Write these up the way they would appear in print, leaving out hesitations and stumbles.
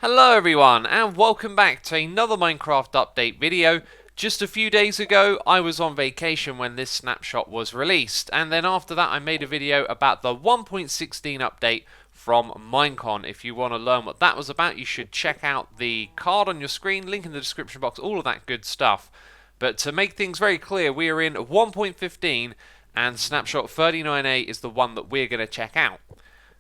Hello everyone and welcome back to another Minecraft update video. Just a few days ago I was on vacation when this snapshot was released, and then after that I made a video about the 1.16 update from Minecon. If you want to learn what that was about, you should check out the card on your screen, link in the description box, all of that good stuff. But to make things very clear, we are in 1.15 and Snapshot 39a is the one that we're going to check out.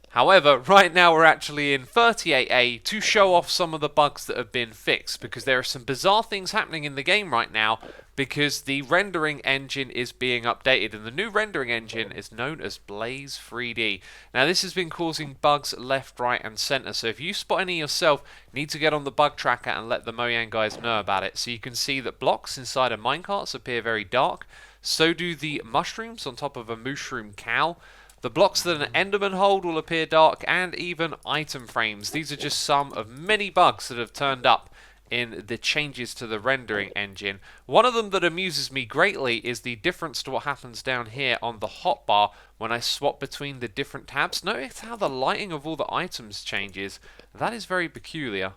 However, right now we're actually in 38a to show off some of the bugs that have been fixed, because there are some bizarre things happening in the game right now because the rendering engine is being updated, and the new rendering engine is known as Blaze 3D. Now this has been causing bugs left, right and centre, so if you spot any yourself, you need to get on the bug tracker and let the Mojang guys know about it. So you can see that blocks inside of minecarts appear very dark, so do the mushrooms on top of a mushroom cow. The blocks that an Enderman hold will appear dark, and even item frames. These are just some of many bugs that have turned up in the changes to the rendering engine. One of them that amuses me greatly is the difference to what happens down here on the hotbar when I swap between the different tabs. Notice how the lighting of all the items changes. That is very peculiar.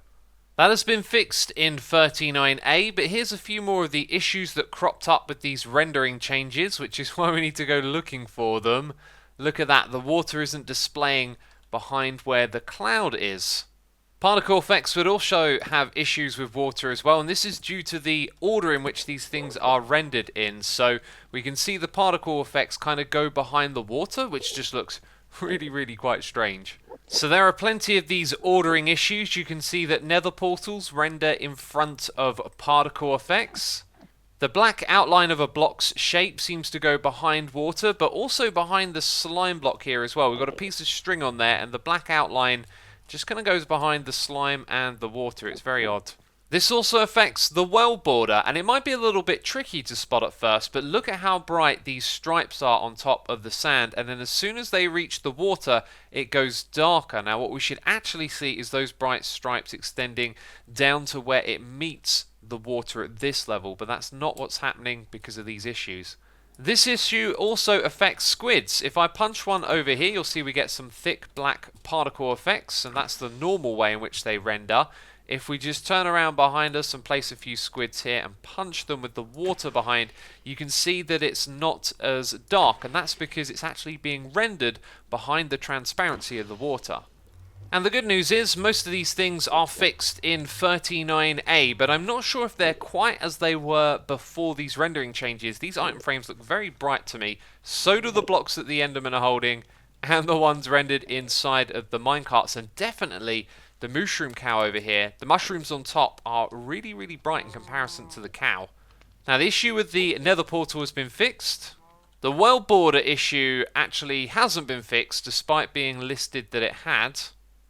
That has been fixed in 39a, but here's a few more of the issues that cropped up with these rendering changes, which is why we need to go looking for them. Look at that, the water isn't displaying behind where the cloud is. Particle effects would also have issues with water as well, and this is due to the order in which these things are rendered in. So we can see the particle effects kind of go behind the water, which just looks really quite strange. So there are plenty of these ordering issues. You can see that nether portals render in front of particle effects. The black outline of a block's shape seems to go behind water, but also behind the slime block here as well. We've got a piece of string on there, and the black outline just kind of goes behind the slime and the water. It's very odd. This also affects the well border, and it might be a little bit tricky to spot at first, but look at how bright these stripes are on top of the sand, and then as soon as they reach the water, it goes darker. Now what we should actually see is those bright stripes extending down to where it meets the water at this level, but that's not what's happening because of these issues. This issue also affects squids. If I punch one over here, you'll see we get some thick black particle effects, and that's the normal way in which they render. If we just turn around behind us and place a few squids here and punch them with the water behind, you can see that it's not as dark, and that's because it's actually being rendered behind the transparency of the water. And the good news is most of these things are fixed in 39a, but I'm not sure if they're quite as they were before these rendering changes. These item frames look very bright to me. So do the blocks that the Endermen are holding, and the ones rendered inside of the minecarts, and definitely the mushroom cow over here. The mushrooms on top are really bright in comparison to the cow. Now the issue with the nether portal has been fixed. The well border issue actually hasn't been fixed, despite being listed that it had.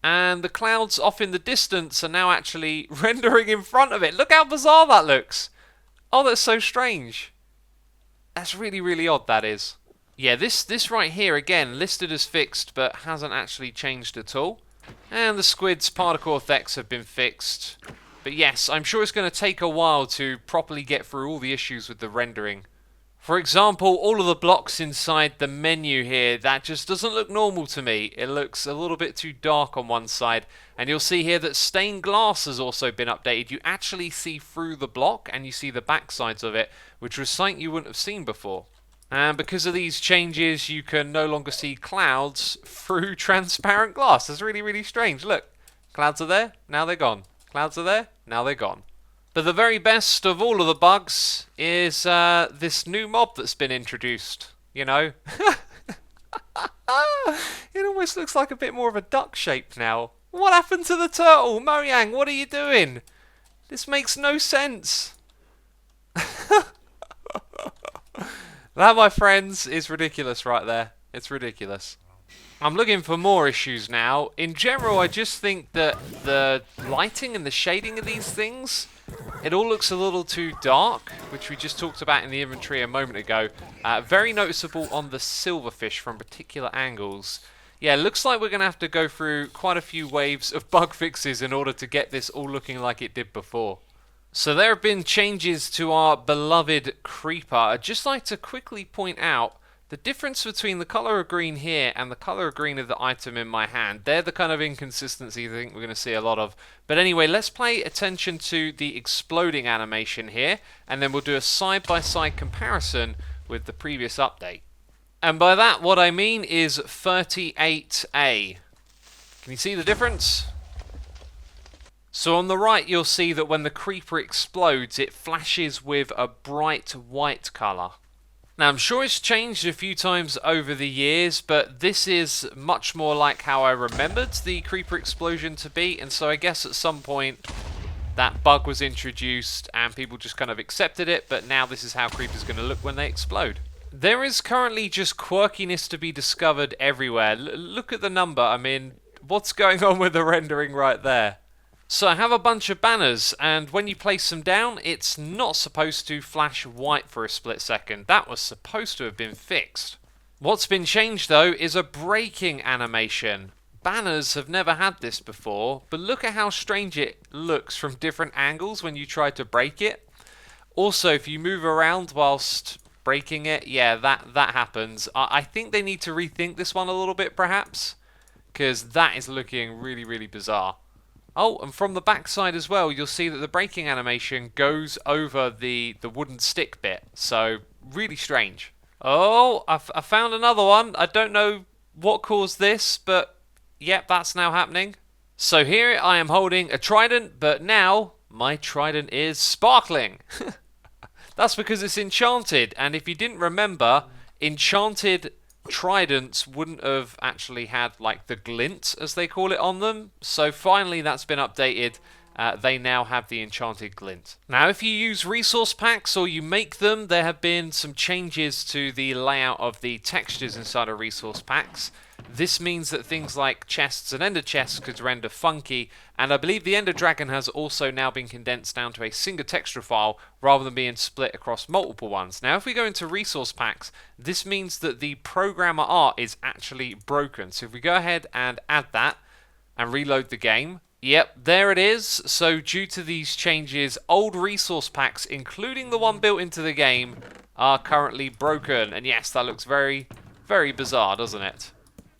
And the clouds off in the distance are now actually rendering in front of it. Look how bizarre that looks. Oh, that's so strange. That's really odd, that is. Yeah, this right here, again, listed as fixed, but hasn't actually changed at all. And the squid's particle effects have been fixed. But yes, I'm sure it's going to take a while to properly get through all the issues with the rendering. For example, all of the blocks inside the menu here, that just doesn't look normal to me. It looks a little bit too dark on one side. And you'll see here that stained glass has also been updated. You actually see through the block and you see the back sides of it, which was something you wouldn't have seen before. And because of these changes, you can no longer see clouds through transparent glass. That's really strange. Look, clouds are there, now they're gone. Clouds are there, now they're gone. But the very best of all of the bugs is this new mob that's been introduced. You know? It almost looks like a bit more of a duck shape now. What happened to the turtle? Mojang, what are you doing? This makes no sense. That, my friends, is ridiculous right there. It's ridiculous. I'm looking for more issues now. In general, I just think that the lighting and the shading of these things, it all looks a little too dark, which we just talked about in the inventory a moment ago. Very noticeable on the silverfish from particular angles. Yeah, it looks like we're going to have to go through quite a few waves of bug fixes in order to get this all looking like it did before. So there have been changes to our beloved creeper. I'd just like to quickly point out The difference between the colour of green here and the colour of green of the item in my hand, they're the kind of inconsistency I think we're going to see a lot of. But anyway, let's pay attention to the exploding animation here, and then we'll do a side-by-side comparison with the previous update. And by that, what I mean is 38A. Can you see the difference? So on the right, you'll see that when the creeper explodes, it flashes with a bright white colour. Now, I'm sure it's changed a few times over the years, but this is much more like how I remembered the creeper explosion to be, and so I guess at some point that bug was introduced and people just kind of accepted it, but now this is how creepers are going to look when they explode. There is currently just quirkiness to be discovered everywhere. Look at the number. I mean, what's going on with the rendering right there? So I have a bunch of banners, and when you place them down, it's not supposed to flash white for a split second. That was supposed to have been fixed. What's been changed, though, is a breaking animation. Banners have never had this before, but look at how strange it looks from different angles when you try to break it. Also, if you move around whilst breaking it, yeah, that happens. I think they need to rethink this one a little bit, perhaps, because that is looking really, really bizarre. Oh, and from the backside as well, you'll see that the breaking animation goes over the wooden stick bit. So, really strange. Oh, I found another one. I don't know what caused this, but yep, that's now happening. So here I am holding a trident, but now my trident is sparkling. That's because it's enchanted, and if you didn't remember, enchanted tridents wouldn't have actually had like the glint, as they call it, on them. So finally that's been updated. They now have the enchanted glint. Now if you use resource packs or you make them, there have been some changes to the layout of the textures inside of resource packs. This means that things like chests and ender chests could render funky, and I believe the ender dragon has also now been condensed down to a single texture file rather than being split across multiple ones. Now if we go into resource packs, this means that the programmer art is actually broken. So if we go ahead and add that and reload the game, yep, there it is. So due to these changes, old resource packs, including the one built into the game, are currently broken. And yes, that looks very, very bizarre, doesn't it?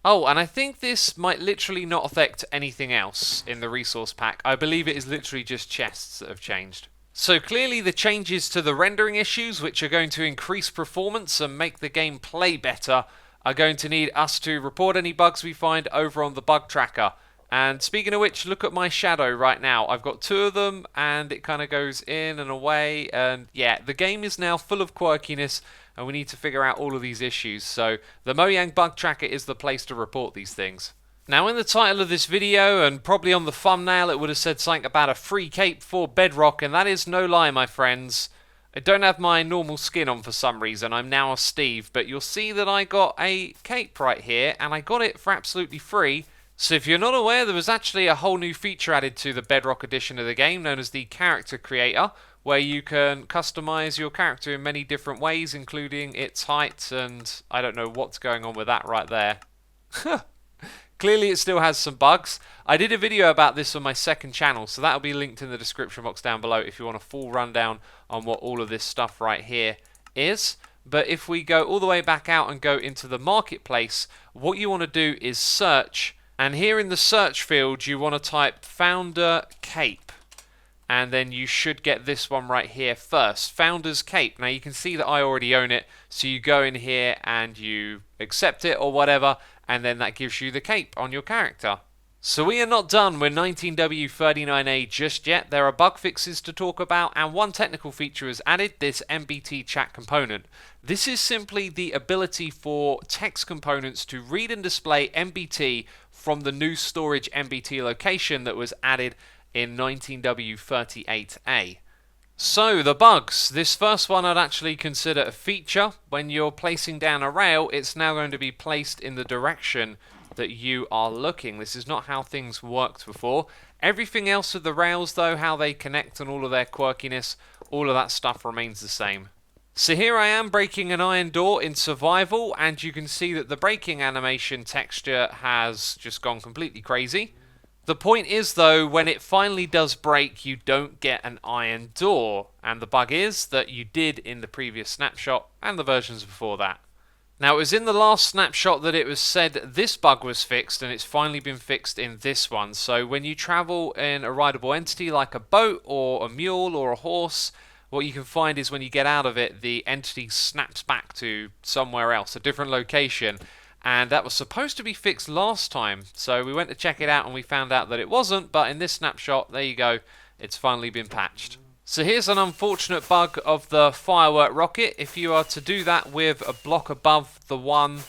Oh, and I think this might literally not affect anything else in the resource pack. I believe it is literally just chests that have changed. So clearly the changes to the rendering issues, which are going to increase performance and make the game play better, are going to need us to report any bugs we find over on the bug tracker. And speaking of which, look at my shadow right now. I've got two of them and it kind of goes in and away, and yeah, the game is now full of quirkiness and we need to figure out all of these issues. So the Mojang bug tracker is the place to report these things. Now in the title of this video and probably on the thumbnail it would have said something about a free cape for Bedrock, and that is no lie, my friends. I don't have my normal skin on for some reason. I'm now a Steve, but you'll see that I got a cape right here and I got it for absolutely free. So if you're not aware, there was actually a whole new feature added to the Bedrock edition of the game known as the Character Creator, where you can customize your character in many different ways, including its height, and I don't know what's going on with that right there. Clearly it still has some bugs. I did a video about this on my second channel, so that'll be linked in the description box down below if you want a full rundown on what all of this stuff right here is. But if we go all the way back out and go into the marketplace, what you want to do is search. And here in the search field, you want to type Founder Cape. And then you should get this one right here first, Founder's Cape. Now you can see that I already own it, so you go in here and you accept it or whatever, and then that gives you the cape on your character. So we are not done with 19w39a just yet. There are bug fixes to talk about, and one technical feature is added, this MBT Chat component. This is simply the ability for text components to read and display MBT from the new storage MBT location that was added in 19w38a. So the bugs. This first one I'd actually consider a feature. When you're placing down a rail, it's now going to be placed in the direction that you are looking. This is not how things worked before. Everything else with the rails though, how they connect and all of their quirkiness, all of that stuff remains the same. So here I am breaking an iron door in survival, and you can see that the breaking animation texture has just gone completely crazy. The point is though, when it finally does break, you don't get an iron door, and the bug is that you did in the previous snapshot and the versions before that. Now, it was in the last snapshot that it was said this bug was fixed, and it's finally been fixed in this one. So when you travel in a rideable entity like a boat or a mule or a horse, what you can find is when you get out of it, the entity snaps back to somewhere else, a different location. And that was supposed to be fixed last time, so we went to check it out and we found out that it wasn't, but in this snapshot, there you go, it's finally been patched. So here's an unfortunate bug of the firework rocket. If you are to do that with a block above the one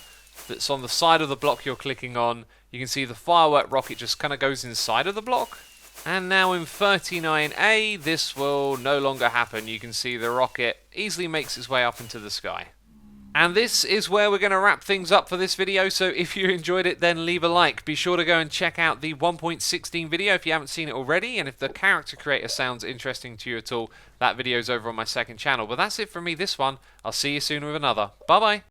that's on the side of the block you're clicking on, you can see the firework rocket just kind of goes inside of the block. And now in 39a, this will no longer happen. You can see the rocket easily makes its way up into the sky. And this is where we're going to wrap things up for this video, so if you enjoyed it, then leave a like. Be sure to go and check out the 1.16 video if you haven't seen it already, and if the character creator sounds interesting to you at all, that video's over on my second channel. But that's it from me this one. I'll see you soon with another. Bye-bye.